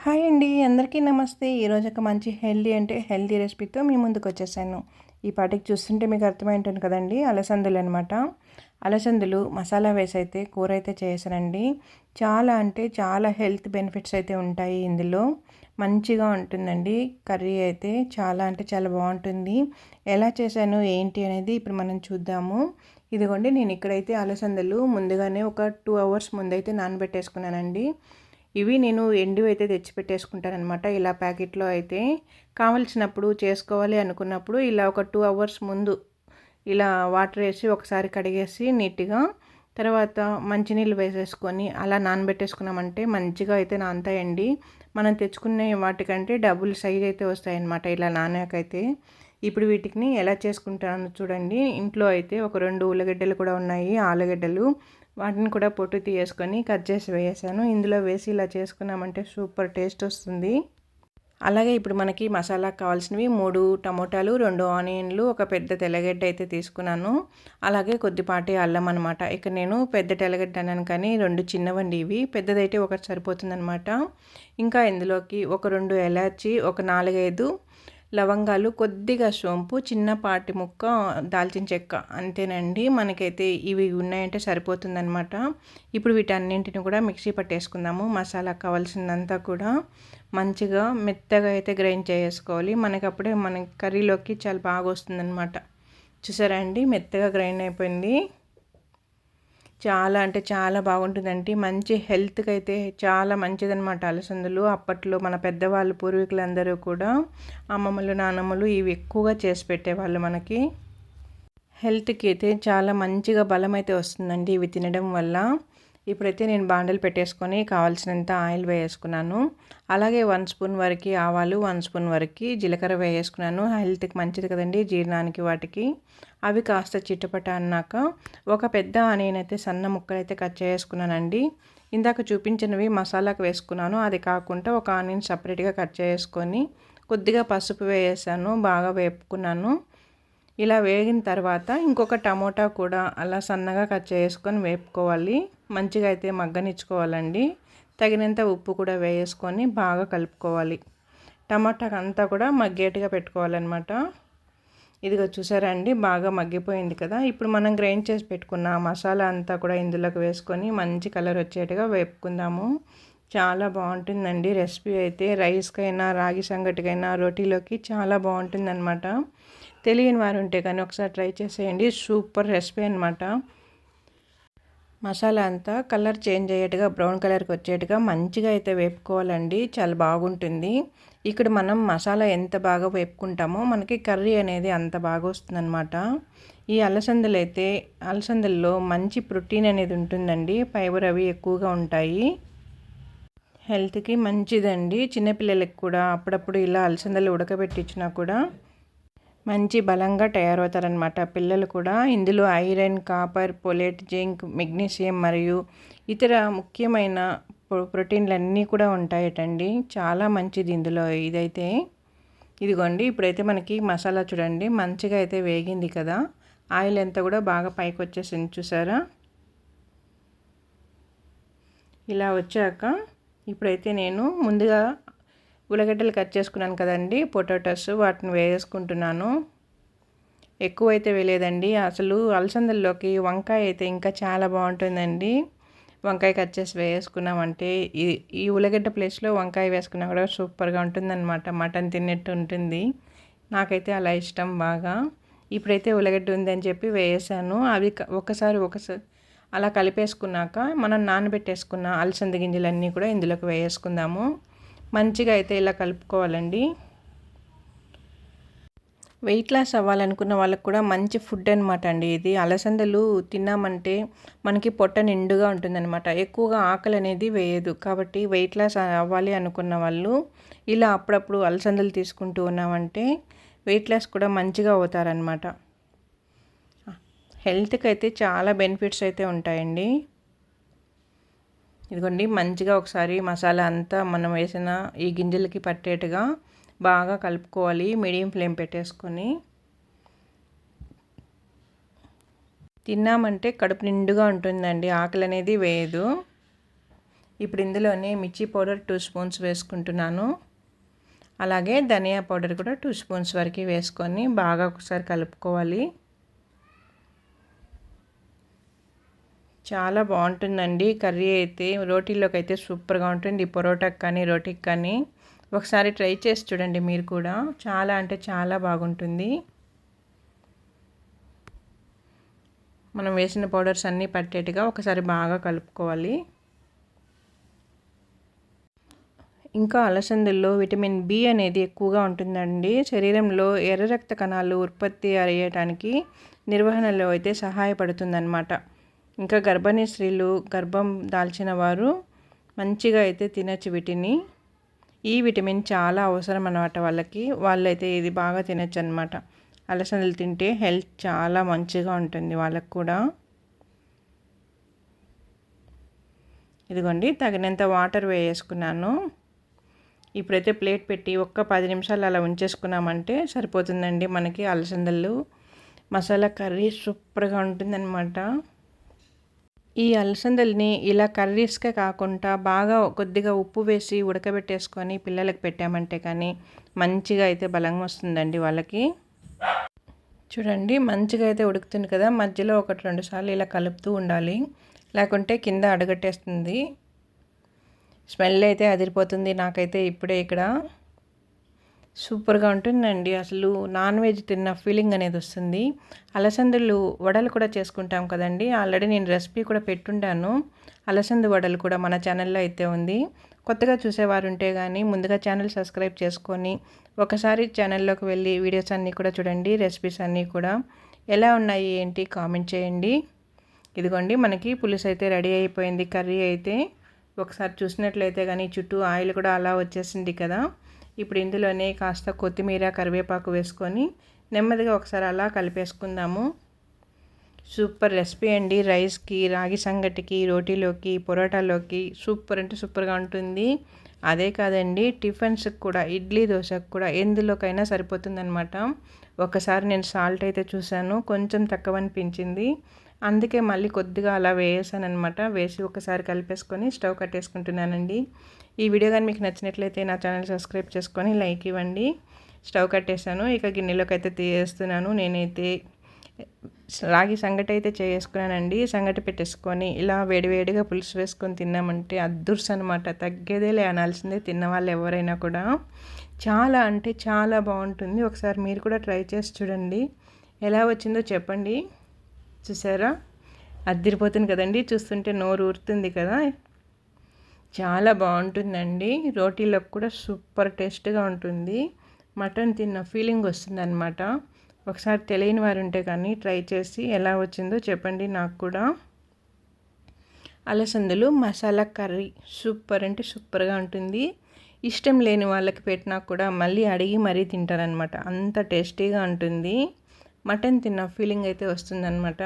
Hi అండి. అందరికీ నమస్తే. ఈరోజు ఒక మంచి హెల్తీ రెసిపీతో మీ ముందుకొచ్చేసాను. ఈ పాటికి చూస్తుంటే మీకు అర్థమై ఉంటుంది కదండీ! అలసందలనమాట. అలసందలు మసాలా వేసైతే కూరైతే చేశానండి. చాలా అంటే చాలా హెల్త్ బెనిఫిట్స్ అయితే ఉంటాయి ఇందులో. మంచిగా ఉంటుందండి. కర్రీ అయితే చాలా అంటే చాలా బావుంటుంది. ఎలా చేశాను ఏంటి అనేది ఇప్పుడు మనం చూద్దాము. ఇదిగోండి నేను ఇక్కడైతే అలసందలు ముందుగానే ఒక 2 అవర్స్ ముందైతే నానబెట్టేసుకున్నానండి. ఇవి నేను ఎండివైతే తెచ్చిపెట్టేసుకుంటాననమాట. ఇలా ప్యాకెట్‌లో అయితే కావాల్సినప్పుడు చేసుకోవాలి అనుకున్నప్పుడు ఇలా ఒక 2 అవర్స్ ముందు ఇలా వాటర్ వేసి ఒకసారి కడిగేసి నీట్‌గా తర్వాత మంచినీళ్ళు వేసేసుకొని అలా నానబెట్టేసుకున్నామంటే మంచిగా అయితే నానతాయండి. మనం తెచ్చుకునే వాటికంటే డబుల్ సైజ్ అయితే వస్తాయన్నమాట ఇలా నానాకైతే. ఇప్పుడు వీటిని ఎలా చేసుకుంటానో చూడండి. ఇంట్లో అయితే ఒక 2 ఉల్లగడ్డలు కూడా ఉన్నాయి. ఆలుగడ్డలు వాటిని కూడా పొట్టు తీయేసుకొని కట్ చేసి వేసాను. ఇందులో వేసి ఇలా చేసుకున్నామంటే సూపర్ టేస్ట్ వస్తుంది. అలాగే ఇప్పుడు మనకి మసాలాకు కావాల్సినవి 3 టమోటాలు, 2 ఆనియన్లు, ఒక పెద్ద తెల్లగడ్డ అయితే తీసుకున్నాను. అలాగే కొద్దిపాటి అల్లం అనమాట. ఇక్కడ నేను పెద్ద తెల్లగడ్డ అన్నాను కానీ 2 చిన్నవండి ఇవి. పెద్దదైతే ఒకటి సరిపోతుందనమాట. ఇంకా ఇందులోకి ఒక 2 ఎలాచి, ఒక 4, 5 లవంగాలు, కొద్దిగా సోంపు, చిన్నపాటి ముక్క దాల్చిన చెక్క అంతేనండి. మనకైతే ఇవి ఉన్నాయంటే సరిపోతుందనమాట. ఇప్పుడు వీటన్నింటిని కూడా మిక్సీ పట్టేసుకుందాము. మసాలాకు కావాల్సిందంతా కూడా మంచిగా మెత్తగా అయితే గ్రైండ్ చేసుకోవాలి. మనకప్పుడే మన కర్రీలోకి చాలా బాగా వస్తుందన్నమాట. చూసారా అండి, మెత్తగా గ్రైండ్ అయిపోయింది. చాలా అంటే చాలా బాగుంటుందండి. మంచి హెల్త్కి అయితే చాలా మంచిదన్నమాట అలసందలు. అప్పట్లో మన పెద్దవాళ్ళు పూర్వీకులందరూ కూడా అమ్మమ్మలు, నానమ్మలు ఇవి ఎక్కువగా చేసి పెట్టేవాళ్ళు మనకి. హెల్త్కి అయితే చాలా మంచిగా బలం అయితే వస్తుందండి ఇవి తినడం వల్ల. ఇప్పుడైతే నేను బాండలు పెట్టేసుకొని కావాల్సినంత ఆయిల్ వేసుకున్నాను. అలాగే 1 స్పూన్ వరకు ఆవాలు, 1 స్పూన్ వరకు జీలకర్ర వేసుకున్నాను. హెల్త్కి మంచిది కదండి, జీర్ణానికి వాటికి. అవి కాస్త చిటపట అన్నాక ఒక పెద్ద ఆనియన్ అయితే సన్న ముక్కలైతే కట్ చేసుకున్నానండి. ఇందాక చూపించినవి మసాలాకు వేసుకున్నాను. అది కాకుండా ఒక ఆనియన్ సపరేట్గా కట్ చేసుకొని కొద్దిగా పసుపు వేసాను. బాగా వేపుకున్నాను. ఇలా వేగిన తర్వాత ఇంకొక టమోటా కూడా అలా సన్నగా కట్ చేసుకొని వేపుకోవాలి. మంచిగా అయితే మగ్గనిచ్చుకోవాలండి. తగినంత ఉప్పు కూడా వేసుకొని బాగా కలుపుకోవాలి. టమాటా అంతా కూడా మగ్గేట్టుగా పెట్టుకోవాలన్నమాట. ఇదిగో చూసారా అండి, బాగా మగ్గిపోయింది కదా. ఇప్పుడు మనం గ్రైండ్ చేసి పెట్టుకున్న మసాలా అంతా కూడా ఇందులోకి వేసుకొని మంచి కలర్ వచ్చేట్టుగా వేపుకుందాము. చాలా బాగుంటుందండి రెసిపీ అయితే. రైస్కైనా, రాగి సంగటికైనా, రోటీలోకి చాలా బాగుంటుందన్నమాట. తెలియని వారు ఉంటే కానీ ఒకసారి ట్రై చేసేయండి. సూపర్ రెసిపీ అనమాట. మసాలా అంతా కలర్ చేంజ్ అయ్యేట్టుగా బ్రౌన్ కలర్కి వచ్చేట్టుగా మంచిగా అయితే వేపుకోవాలండి. చాలా బాగుంటుంది. ఇక్కడ మనం మసాలా ఎంత బాగా వేపుకుంటామో మనకి కర్రీ అనేది అంత బాగా వస్తుందన్నమాట. ఈ అలసందల్లో మంచి ప్రోటీన్ అనేది ఉంటుందండి. ఫైబర్ అవి ఎక్కువగా ఉంటాయి. హెల్త్కి మంచిదండి. చిన్నపిల్లలకి కూడా అప్పుడప్పుడు ఇలా అలసందలు ఉడకబెట్టించినా కూడా మంచి బలంగా తయారవుతారనమాట పిల్లలు కూడా. ఇందులో iron, copper, folate, zinc, magnesium మరియు ఇతర ముఖ్యమైన ప్రోటీన్లు అన్నీ కూడా ఉంటాయటండి. చాలా మంచిది ఇందులో ఇదైతే. ఇదిగోండి, ఇప్పుడైతే మనకి మసాలా చూడండి మంచిగా అయితే వేగింది కదా. ఆయిల్ అంతా కూడా బాగా పైకి వచ్చేసింది చూసారా. ఇలా వచ్చాక ఇప్పుడైతే నేను ముందుగా ఉల్లగడ్డలు కట్ చేసుకున్నాను కదండి, పొటాటోస్, వాటిని వేసుకుంటున్నాను. ఎక్కువైతే వేయలేదండి. అసలు అలసందల్లోకి వంకాయ అయితే ఇంకా చాలా బాగుంటుందండి. వంకాయ కట్ చేసి వేసుకున్నామంటే ఈ ఉల్లగడ్డ ప్లేస్లో వంకాయ వేసుకున్నా కూడా సూపర్గా ఉంటుందన్నమాట. మటన్ తిన్నట్టు ఉంటుంది. నాకైతే అలా ఇష్టం బాగా. ఇప్పుడైతే ఉల్లగడ్డ ఉందని చెప్పి వేసాను. అవి ఒకసారి అలా కలిపేసుకున్నాక మనం నానబెట్టేసుకున్న అలసంద గింజలన్నీ కూడా ఇందులోకి వేసుకుందాము. మంచిగా అయితే ఇలా కలుపుకోవాలండి. వెయిట్ లాస్ అవ్వాలనుకున్న వాళ్ళకు కూడా మంచి ఫుడ్ అనమాట అండి ఇది. అలసందలు తిన్నామంటే మనకి పొట్ట నిండుగా ఉంటుందన్నమాట. ఎక్కువగా ఆకలి అనేది వేయదు. కాబట్టి వెయిట్ లాస్ అవ్వాలి అనుకున్న వాళ్ళు ఇలా అప్పుడప్పుడు అలసందలు తీసుకుంటూ ఉన్నామంటే వెయిట్ లాస్ కూడా మంచిగా అవుతారనమాట. హెల్త్కి అయితే చాలా బెనిఫిట్స్ అయితే ఉంటాయండి. ఇదిగోండి, మంచిగా ఒకసారి మసాలా అంతా మనం వేసిన ఈ గింజలకి పట్టేట్టుగా బాగా కలుపుకోవాలి. మీడియం ఫ్లేమ్ పెట్టేసుకొని తిన్నామంటే కడుపు నిండుగా ఉంటుందండి. ఆకలి అనేది వేయదు. ఇప్పుడు ఇందులోనే మిర్చి పౌడర్ 2 స్పూన్స్ వేసుకుంటున్నాను. అలాగే ధనియా పౌడర్ కూడా 2 స్పూన్స్ వరకు వేసుకొని బాగా ఒకసారి కలుపుకోవాలి. చాలా బాగుంటుందండి కర్రీ అయితే. రోటీలోకి అయితే సూపర్గా ఉంటుంది, పరోటాకి కానీ రోటీకి కానీ. ఒకసారి ట్రై చేసి చూడండి మీరు కూడా. చాలా అంటే చాలా బాగుంటుంది. మనం వేసిన పౌడర్స్ అన్నీ పట్టేట్టుగా ఒకసారి బాగా కలుపుకోవాలి. ఇంకా అలసందల్లో విటమిన్ బి అనేది ఎక్కువగా ఉంటుందండి. శరీరంలో ఎర్ర రక్త కణాలు ఉత్పత్తి అయ్యడానికి నిర్వహణలో అయితే సహాయపడుతుందన్నమాట. ఇంకా గర్భిణీ స్త్రీలు, గర్భం దాల్చిన వారు మంచిగా అయితే తినచ్చు వీటిని. ఈ విటమిన్ చాలా అవసరం అన్నమాట వాళ్ళకి. వాళ్ళైతే ఇది బాగా తినచ్చు అనమాట. అలసందలు తింటే హెల్త్ చాలా మంచిగా ఉంటుంది వాళ్ళకు కూడా. ఇదిగోండి తగినంత వాటర్ వేసుకున్నాను. ఇప్పుడైతే ప్లేట్ పెట్టి ఒక్క 10 నిమిషాలు అలా ఉంచేసుకున్నామంటే సరిపోతుందండి. మనకి అలసందలు మసాలా కర్రీ సూపర్గా ఉంటుందన్నమాట. ఈ అలసందల్ని ఇలా కర్రీస్కే కాకుండా బాగా కొద్దిగా ఉప్పు వేసి ఉడకబెట్టేసుకొని పిల్లలకు పెట్టామంటే కానీ మంచిగా అయితే బలంగా వస్తుందండి వాళ్ళకి. చూడండి మంచిగా అయితే ఉడుకుతుంది కదా, మధ్యలో 1-2 సార్లు ఇలా కలుపుతూ ఉండాలి, లేకుంటే కింద అడుగట్టేస్తుంది. స్మెల్ అయితే అదిరిపోతుంది నాకైతే ఇప్పుడే ఇక్కడ. సూపర్గా ఉంటుందండి. అసలు నాన్ వెజ్ తిన్న ఫీలింగ్ అనేది వస్తుంది. అలసందలు వడలు కూడా చేసుకుంటాం కదండి. ఆల్రెడీ నేను రెసిపీ కూడా పెట్టుంటాను. అలసంద వడలు కూడా మన ఛానల్లో అయితే ఉంది. కొత్తగా చూసేవారు ఉంటే కానీ ముందుగా ఛానల్ సబ్స్క్రైబ్ చేసుకొని ఒకసారి ఛానల్లోకి వెళ్ళి వీడియోస్ అన్నీ కూడా చూడండి. రెసిపీస్ అన్నీ కూడా ఎలా ఉన్నాయి ఏంటి కామెంట్ చేయండి. ఇదిగోండి మనకి పులుసు అయితే రెడీ అయిపోయింది. కర్రీ అయితే ఒకసారి చూసినట్లయితే కానీ చుట్టూ ఆయిల్ కూడా అలా వచ్చేసింది కదా. ఇప్పుడు ఇందులోనే కాస్త కొత్తిమీర, కరివేపాకు వేసుకొని నెమ్మదిగా ఒకసారి అలా కలిపేసుకుందాము. సూపర్ రెసిపీ అండి. రైస్కి, రాగి సంగటికి, రోటీలోకి, పొరోటాలోకి సూపర్ అంటే సూపర్గా ఉంటుంది. అదే కాదండి టిఫిన్స్కి కూడా, ఇడ్లీ దోశకు కూడా ఎందులోకైనా సరిపోతుందన్నమాట. ఒకసారి నేను సాల్ట్ అయితే చూశాను, కొంచెం తక్కువ అనిపించింది. అందుకే మళ్ళీ కొద్దిగా అలా వేసాను అనమాట. వేసి ఒకసారి కలిపేసుకొని స్టవ్ కట్టేసుకుంటున్నానండి. ఈ వీడియో కానీ మీకు నచ్చినట్లయితే నా ఛానల్ సబ్స్క్రైబ్ చేసుకొని లైక్ ఇవ్వండి. స్టవ్ కట్టేసాను. ఇక గిన్నెలోకి అయితే తీసేస్తున్నాను. నేనైతే రాగి సంగటి అయితే చేసుకున్నానండి. సంగటి పెట్టేసుకొని ఇలా వేడివేడిగా పులుసు వేసుకొని తిన్నామంటే అద్దుర్స్ అనమాట. తగ్గేదేలే అనాల్సిందే తిన్న వాళ్ళు ఎవరైనా కూడా. చాలా అంటే చాలా బాగుంటుంది. ఒకసారి మీరు కూడా ట్రై చేసి చూడండి. ఎలా వచ్చిందో చెప్పండి. చూసారా అద్దిరిపోతుంది కదండి. చూస్తుంటే నోరు ఊరుతుంది కదా. చాలా బాగుంటుందండి. రోటీలోకి కూడా సూపర్ టేస్ట్గా ఉంటుంది. మటన్ తిన్న ఫీలింగ్ వస్తుంది అనమాట. ఒకసారి తెలియని వారు ఉంటే కానీ ట్రై చేసి ఎలా వచ్చిందో చెప్పండి నాకు కూడా. అలసందలు మసాలా కర్రీ సూపర్ అంటే సూపర్గా ఉంటుంది. ఇష్టం లేని వాళ్ళకి పెట్టినా కూడా మళ్ళీ అడిగి మరీ తింటారనమాట. అంత టేస్టీగా ఉంటుంది. మటన్ తిన్న ఫీలింగ్ అయితే వస్తుందన్నమాట.